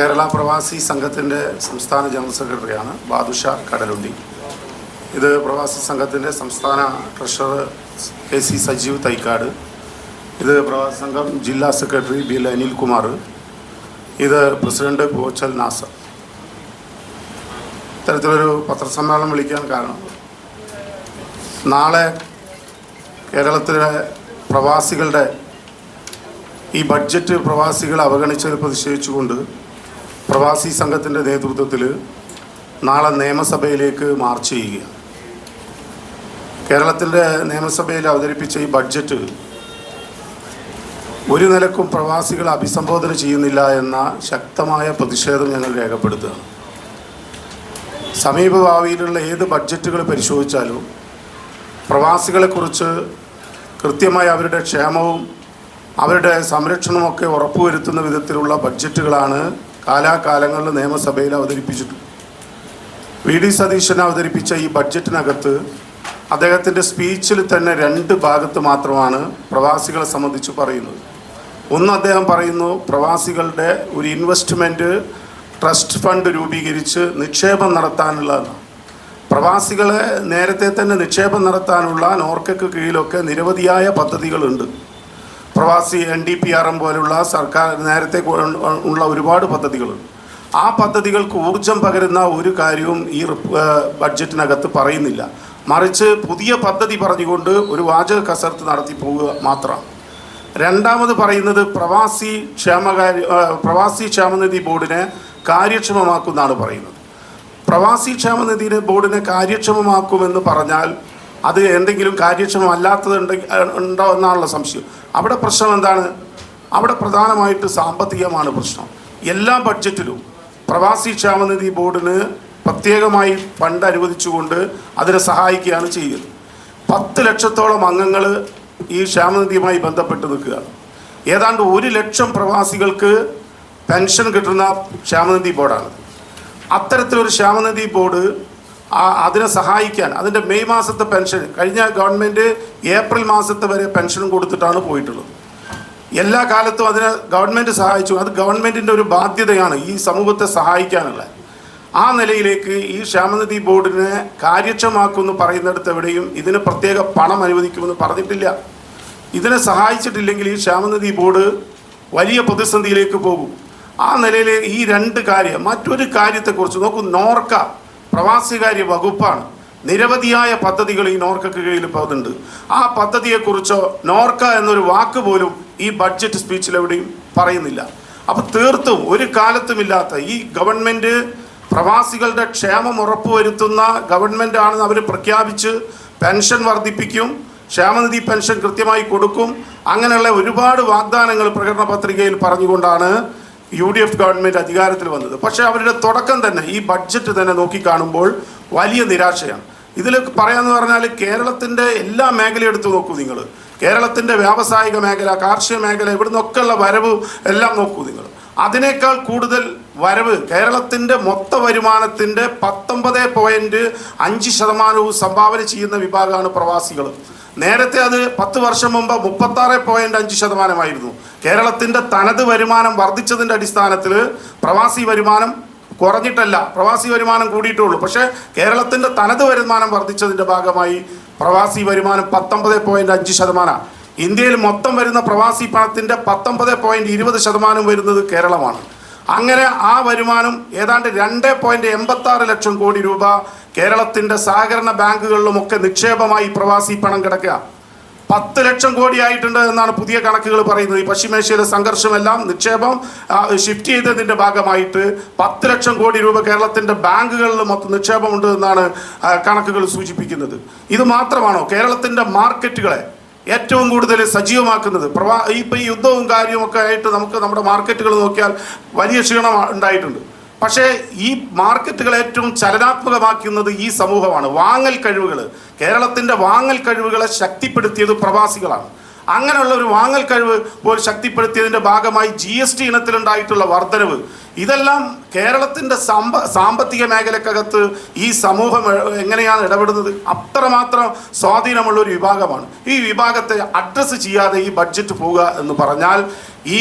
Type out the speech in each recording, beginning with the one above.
കേരള പ്രവാസി സംഘത്തിൻ്റെ സംസ്ഥാന ജനറൽ സെക്രട്ടറിയാണ് ബാദുഷാ കടലുണ്ടി. ഇത് പ്രവാസി സംഘത്തിൻ്റെ സംസ്ഥാന ട്രഷറർ KC സജീവ് തൈക്കാട്. ഇത് പ്രവാസി സംഘം ജില്ലാ സെക്രട്ടറി BL അനിൽകുമാർ. ഇത് പ്രസിഡന്റ് പോച്ചൽ നാസർ. ഇത്തരത്തിലൊരു പത്രസമ്മേളനം വിളിക്കാൻ കാരണം നാളെ കേരളത്തിലെ പ്രവാസികളുടെ ഈ ബഡ്ജറ്റ് പ്രവാസികളെ അവഗണിച്ചതിൽ പ്രതിഷേധിച്ചുകൊണ്ട് പ്രവാസി സംഘത്തിൻ്റെ നേതൃത്വത്തിൽ നാളെ നിയമസഭയിലേക്ക് മാർച്ച് ചെയ്യുകയാണ്. കേരളത്തിൻ്റെ നിയമസഭയിൽ അവതരിപ്പിച്ച ഈ ബഡ്ജറ്റ് ഒരു നിലക്കും പ്രവാസികളെ അഭിസംബോധന ചെയ്യുന്നില്ല എന്ന ശക്തമായ പ്രതിഷേധം ഞങ്ങൾ രേഖപ്പെടുത്തുകയാണ്. സമീപഭാവിയിലുള്ള ഏത് ബഡ്ജറ്റുകൾ പരിശോധിച്ചാലും പ്രവാസികളെക്കുറിച്ച് കൃത്യമായി അവരുടെ ക്ഷേമവും അവരുടെ സംരക്ഷണമൊക്കെ ഉറപ്പുവരുത്തുന്ന വിധത്തിലുള്ള ബഡ്ജറ്റുകളാണ് കാലാകാലങ്ങളിൽ നിയമസഭയിൽ അവതരിപ്പിച്ചിട്ടുണ്ട്. VD സതീശൻ അവതരിപ്പിച്ച ഈ ബഡ്ജറ്റിനകത്ത് അദ്ദേഹത്തിൻ്റെ സ്പീച്ചിൽ തന്നെ 2 ഭാഗത്ത് മാത്രമാണ് പ്രവാസികളെ സംബന്ധിച്ച് പറയുന്നത്. ഒന്ന്, അദ്ദേഹം പറയുന്നു പ്രവാസികളുടെ ഒരു ഇൻവെസ്റ്റ്മെൻറ്റ് ട്രസ്റ്റ് ഫണ്ട് രൂപീകരിച്ച് നിക്ഷേപം നടത്താനുള്ളതാണ്. പ്രവാസികളെ നേരത്തെ തന്നെ നിക്ഷേപം നടത്താനുള്ള നോർക്കയ്ക്ക് കീഴിലൊക്കെ നിരവധിയായ പദ്ധതികളുണ്ട്. പ്രവാസി NDPRM പോലുള്ള സർക്കാർ നേരത്തെ ഉള്ള ഒരുപാട് പദ്ധതികളുണ്ട്. ആ പദ്ധതികൾക്ക് ഊർജം പകരുന്ന ഒരു കാര്യവും ഈ ബഡ്ജറ്റിനകത്ത് പറയുന്നില്ല. മറിച്ച് പുതിയ പദ്ധതി പറഞ്ഞുകൊണ്ട് ഒരു വാചക കസർത്ത് നടത്തി പോവുക മാത്രമാണ്. രണ്ടാമത് പറയുന്നത് പ്രവാസി ക്ഷേമനിധി ബോർഡിനെ കാര്യക്ഷമമാക്കുമെന്നാണ് പറയുന്നത്. പ്രവാസി ക്ഷേമനിധി ബോർഡിനെ കാര്യക്ഷമമാക്കുമെന്ന് പറഞ്ഞാൽ അത് എന്തെങ്കിലും കാര്യക്ഷമമല്ലാത്തത് ഉണ്ടോ എന്നാണുള്ള സംശയം. അവിടെ പ്രശ്നം എന്താണ്? അവിടെ പ്രധാനമായിട്ട് സാമ്പത്തികമാണ് പ്രശ്നം. എല്ലാ ബഡ്ജറ്റിലും പ്രവാസി ക്ഷേമനിധി ബോർഡിന് പ്രത്യേകമായി ഫണ്ട് അനുവദിച്ചുകൊണ്ട് അതിനെ സഹായിക്കുകയാണ് ചെയ്യുന്നത്. 10 ലക്ഷത്തോളം അംഗങ്ങൾ ഈ ക്ഷേമനിധിയുമായി ബന്ധപ്പെട്ട് നിൽക്കുകയാണ്. ഏതാണ്ട് 1 ലക്ഷം പ്രവാസികൾക്ക് പെൻഷൻ കിട്ടുന്ന ക്ഷേമനിധി ബോർഡാണ്. അത്തരത്തിലൊരു ക്ഷേമനിധി ബോർഡ് അതിനെ സഹായിക്കാൻ അതിൻ്റെ മെയ് മാസത്തെ പെൻഷൻ കഴിഞ്ഞ ഗവൺമെൻറ് ഏപ്രിൽ മാസത്തെ വരെ പെൻഷനും കൊടുത്തിട്ടാണ് പോയിട്ടുള്ളത്. എല്ലാ കാലത്തും അതിനെ ഗവൺമെൻറ് സഹായിച്ചു. അത് ഗവൺമെൻറ്റിൻ്റെ ഒരു ബാധ്യതയാണ് ഈ സമൂഹത്തെ സഹായിക്കാനുള്ള. ആ നിലയിലേക്ക് ഈ ക്ഷേമനിധി ബോർഡിനെ കാര്യക്ഷമമാക്കുമെന്ന് പറയുന്നിടത്ത് എവിടെയും ഇതിന് പ്രത്യേക പണം അനുവദിക്കുമെന്ന് പറഞ്ഞിട്ടില്ല. ഇതിനെ സഹായിച്ചിട്ടില്ലെങ്കിൽ ഈ ക്ഷേമനിധി ബോർഡ് വലിയ പ്രതിസന്ധിയിലേക്ക് പോകും. ആ നിലയിൽ ഈ 2 കാര്യം. മറ്റൊരു കാര്യത്തെക്കുറിച്ച് നോക്കൂ, നോർക്ക പ്രവാസികാര്യ വകുപ്പാണ്. നിരവധിയായ പദ്ധതികൾ ഈ നോർക്കയ്ക്ക് കീഴിൽ പോകുന്നുണ്ട്. ആ പദ്ധതിയെക്കുറിച്ചോ നോർക്ക എന്നൊരു വാക്ക് പോലും ഈ ബഡ്ജറ്റ് സ്പീച്ചിൽ എവിടെയും പറയുന്നില്ല. അപ്പോൾ തീർത്തും ഒരു കാലത്തുമില്ലാത്ത ഈ ഗവൺമെൻറ് പ്രവാസികളുടെ ക്ഷേമം ഉറപ്പുവരുത്തുന്ന ഗവൺമെൻറ് ആണെന്ന് അവർ പ്രഖ്യാപിച്ച് പെൻഷൻ വർദ്ധിപ്പിക്കും, ക്ഷേമനിധി പെൻഷൻ കൃത്യമായി കൊടുക്കും, അങ്ങനെയുള്ള ഒരുപാട് വാഗ്ദാനങ്ങൾ പ്രകടന പത്രികയിൽ പറഞ്ഞുകൊണ്ടാണ് UDF ഗവൺമെൻറ് അധികാരത്തിൽ വന്നത്. പക്ഷേ അവരുടെ തുടക്കം തന്നെ ഈ ബഡ്ജറ്റ് തന്നെ നോക്കിക്കാണുമ്പോൾ വലിയ നിരാശയാണ്. ഇതിൽ പറയാമെന്ന് പറഞ്ഞാൽ കേരളത്തിൻ്റെ എല്ലാ മേഖലയും എടുത്തു നോക്കൂ നിങ്ങൾ. കേരളത്തിൻ്റെ വ്യാവസായിക മേഖല, കാർഷിക മേഖല, ഇവിടെ നിന്നൊക്കെയുള്ള വരവ് എല്ലാം നോക്കൂ നിങ്ങൾ. അതിനേക്കാൾ കൂടുതൽ വരവ് കേരളത്തിൻ്റെ മൊത്ത വരുമാനത്തിൻ്റെ 19.5% സംഭാവന ചെയ്യുന്ന വിഭാഗമാണ് പ്രവാസികൾ. നേരത്തെ അത് 10 വർഷം മുമ്പ് 36.5%. കേരളത്തിൻ്റെ തനത് വരുമാനം വർദ്ധിച്ചതിൻ്റെ അടിസ്ഥാനത്തിൽ പ്രവാസി വരുമാനം കുറഞ്ഞിട്ടല്ല, പ്രവാസി വരുമാനം കൂടിയിട്ടുള്ളൂ. പക്ഷേ കേരളത്തിൻ്റെ തനത് വരുമാനം വർദ്ധിച്ചതിൻ്റെ ഭാഗമായി പ്രവാസി വരുമാനം 19.5%. ഇന്ത്യയിൽ മൊത്തം വരുന്ന പ്രവാസി പണത്തിൻ്റെ 19.20% വരുന്നത് കേരളമാണ്. അങ്ങനെ ആ വരുമാനം ഏതാണ്ട് 2.86 ലക്ഷം കോടി രൂപ കേരളത്തിൻ്റെ സഹകരണ ബാങ്കുകളിലുമൊക്കെ നിക്ഷേപമായി പ്രവാസി പണം കിടക്കുക. 10 ലക്ഷം കോടി ആയിട്ടുണ്ട് എന്നാണ് പുതിയ കണക്കുകൾ പറയുന്നത്. ഈ പശ്ചിമേഷ്യയിലെ സംഘർഷമെല്ലാം നിക്ഷേപം ഷിഫ്റ്റ് ചെയ്തതിൻ്റെ ഭാഗമായിട്ട് 10 ലക്ഷം കോടി രൂപ കേരളത്തിൻ്റെ ബാങ്കുകളിൽ മൊത്തം നിക്ഷേപമുണ്ട് എന്നാണ് കണക്കുകൾ സൂചിപ്പിക്കുന്നത്. ഇത് മാത്രമാണോ കേരളത്തിൻ്റെ മാർക്കറ്റുകളെ ഏറ്റവും കൂടുതൽ സജീവമാക്കുന്നത്? ഇപ്പോൾ ഈ യുദ്ധവും കാര്യമൊക്കെ ആയിട്ട് നമുക്ക് നമ്മുടെ മാർക്കറ്റുകൾ നോക്കിയാൽ വലിയ ക്ഷീണം ഉണ്ടായിട്ടുണ്ട്. പക്ഷേ ഈ മാർക്കറ്റുകൾ ഏറ്റവും ചലനാത്മകമാക്കുന്നത് ഈ സമൂഹമാണ്. വാങ്ങൽ കഴിവുകൾ, കേരളത്തിൻ്റെ വാങ്ങൽ കഴിവുകളെ ശക്തിപ്പെടുത്തിയത് പ്രവാസികളാണ്. അങ്ങനെയുള്ള ഒരു വാങ്ങൽ കഴിവ് പോലും ശക്തിപ്പെടുത്തിയതിൻ്റെ ഭാഗമായി GST ഇനത്തിലുണ്ടായിട്ടുള്ള വർധനവ്, ഇതെല്ലാം കേരളത്തിൻ്റെ സാമ്പത്തിക മേഖലക്കകത്ത് ഈ സമൂഹം എങ്ങനെയാണ് ഇടപെടുന്നത്? അത്രമാത്രം സ്വാധീനമുള്ള ഒരു വിഭാഗമാണ്. ഈ വിഭാഗത്തെ അഡ്രസ്സ് ചെയ്യാതെ ഈ ബഡ്ജറ്റ് പോവുക എന്ന് പറഞ്ഞാൽ ഈ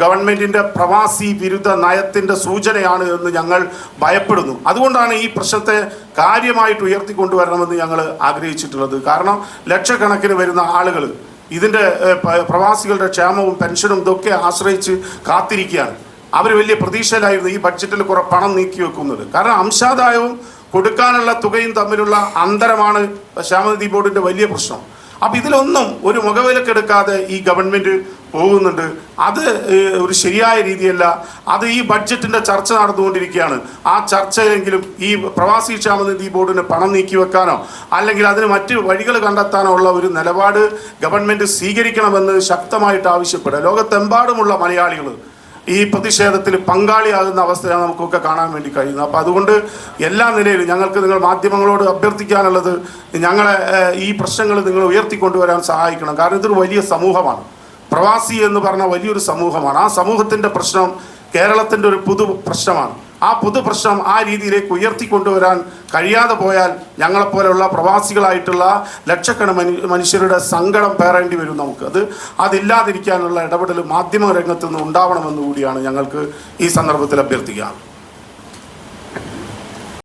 ഗവൺമെൻറ്റിൻ്റെ പ്രവാസി വിരുദ്ധ നയത്തിൻ്റെ സൂചനയാണ് എന്ന് ഞങ്ങൾ ഭയപ്പെടുന്നു. അതുകൊണ്ടാണ് ഈ പ്രശ്നത്തെ കാര്യമായിട്ട് ഉയർത്തിക്കൊണ്ടുവരണമെന്ന് ഞങ്ങൾ ആഗ്രഹിച്ചിട്ടുള്ളത്. കാരണം ലക്ഷക്കണക്കിന് വരുന്ന ആളുകൾ ഇതിൻ്റെ പ്രവാസികളുടെ ക്ഷേമവും പെൻഷനും ഇതൊക്കെ ആശ്രയിച്ച് കാത്തിരിക്കുകയാണ്. അവർ വലിയ പ്രതീക്ഷയിലായിരുന്നു ഈ ബഡ്ജറ്റിൽ കുറെ പണം നീക്കി വെക്കുന്നത്. കാരണം അംശാദായവും കൊടുക്കാനുള്ള തുകയും തമ്മിലുള്ള അന്തരമാണ് ക്ഷേമനിധി ബോർഡിൻ്റെ വലിയ പ്രശ്നം. അപ്പം ഇതിലൊന്നും ഒരു മുഖവിലക്കെടുക്കാതെ ഈ ഗവൺമെൻറ് പോകുന്നുണ്ട്. അത് ഒരു ശരിയായ രീതിയല്ല. അത് ഈ ബഡ്ജറ്റിൻ്റെ ചർച്ച നടന്നുകൊണ്ടിരിക്കുകയാണ്. ആ ചർച്ചയിലെങ്കിലും ഈ പ്രവാസി ക്ഷേമനിധി ബോർഡിന് പണം നീക്കി വെക്കാനോ അല്ലെങ്കിൽ അതിന് മറ്റ് വഴികൾ കണ്ടെത്താനോ ഉള്ള ഒരു നിലപാട് ഗവൺമെൻറ് സ്വീകരിക്കണമെന്ന് ശക്തമായിട്ട് ആവശ്യപ്പെടുക. ലോകത്തെമ്പാടുമുള്ള മലയാളികൾ ഈ പ്രതിഷേധത്തിൽ പങ്കാളിയാകുന്ന അവസ്ഥയാണ് നമുക്കൊക്കെ കാണാൻ വേണ്ടി കഴിയുന്നത്. അപ്പോൾ അതുകൊണ്ട് എല്ലാ നിലയിലും ഞങ്ങൾക്ക് നിങ്ങൾ മാധ്യമങ്ങളോട് അഭ്യർത്ഥിക്കാനുള്ളത്, ഞങ്ങളെ ഈ പ്രശ്നങ്ങൾ നിങ്ങൾ ഉയർത്തിക്കൊണ്ടുവരാൻ സഹായിക്കണം. കാരണം ഇതൊരു വലിയ സമൂഹമാണ്. പ്രവാസി എന്ന് പറഞ്ഞ വലിയൊരു സമൂഹമാണ്. ആ സമൂഹത്തിൻ്റെ പ്രശ്നം കേരളത്തിൻ്റെ ഒരു പൊതു പ്രശ്നമാണ്. ആ പൊതു പ്രശ്നം ആ രീതിയിലേക്ക് ഉയർത്തിക്കൊണ്ടുവരാൻ കഴിയാതെ പോയാൽ ഞങ്ങളെപ്പോലെയുള്ള പ്രവാസികളായിട്ടുള്ള ലക്ഷക്കണക്കിന് മനുഷ്യരുടെ സങ്കടം പേറേണ്ടി വരും നമുക്ക്. അതില്ലാതിരിക്കാനുള്ള ഇടപെടൽ മാധ്യമ രംഗത്ത് നിന്ന് ഉണ്ടാവണമെന്ന് കൂടിയാണ് ഞങ്ങൾക്ക് ഈ സന്ദർഭത്തിൽ അഭ്യർത്ഥിക്കുക.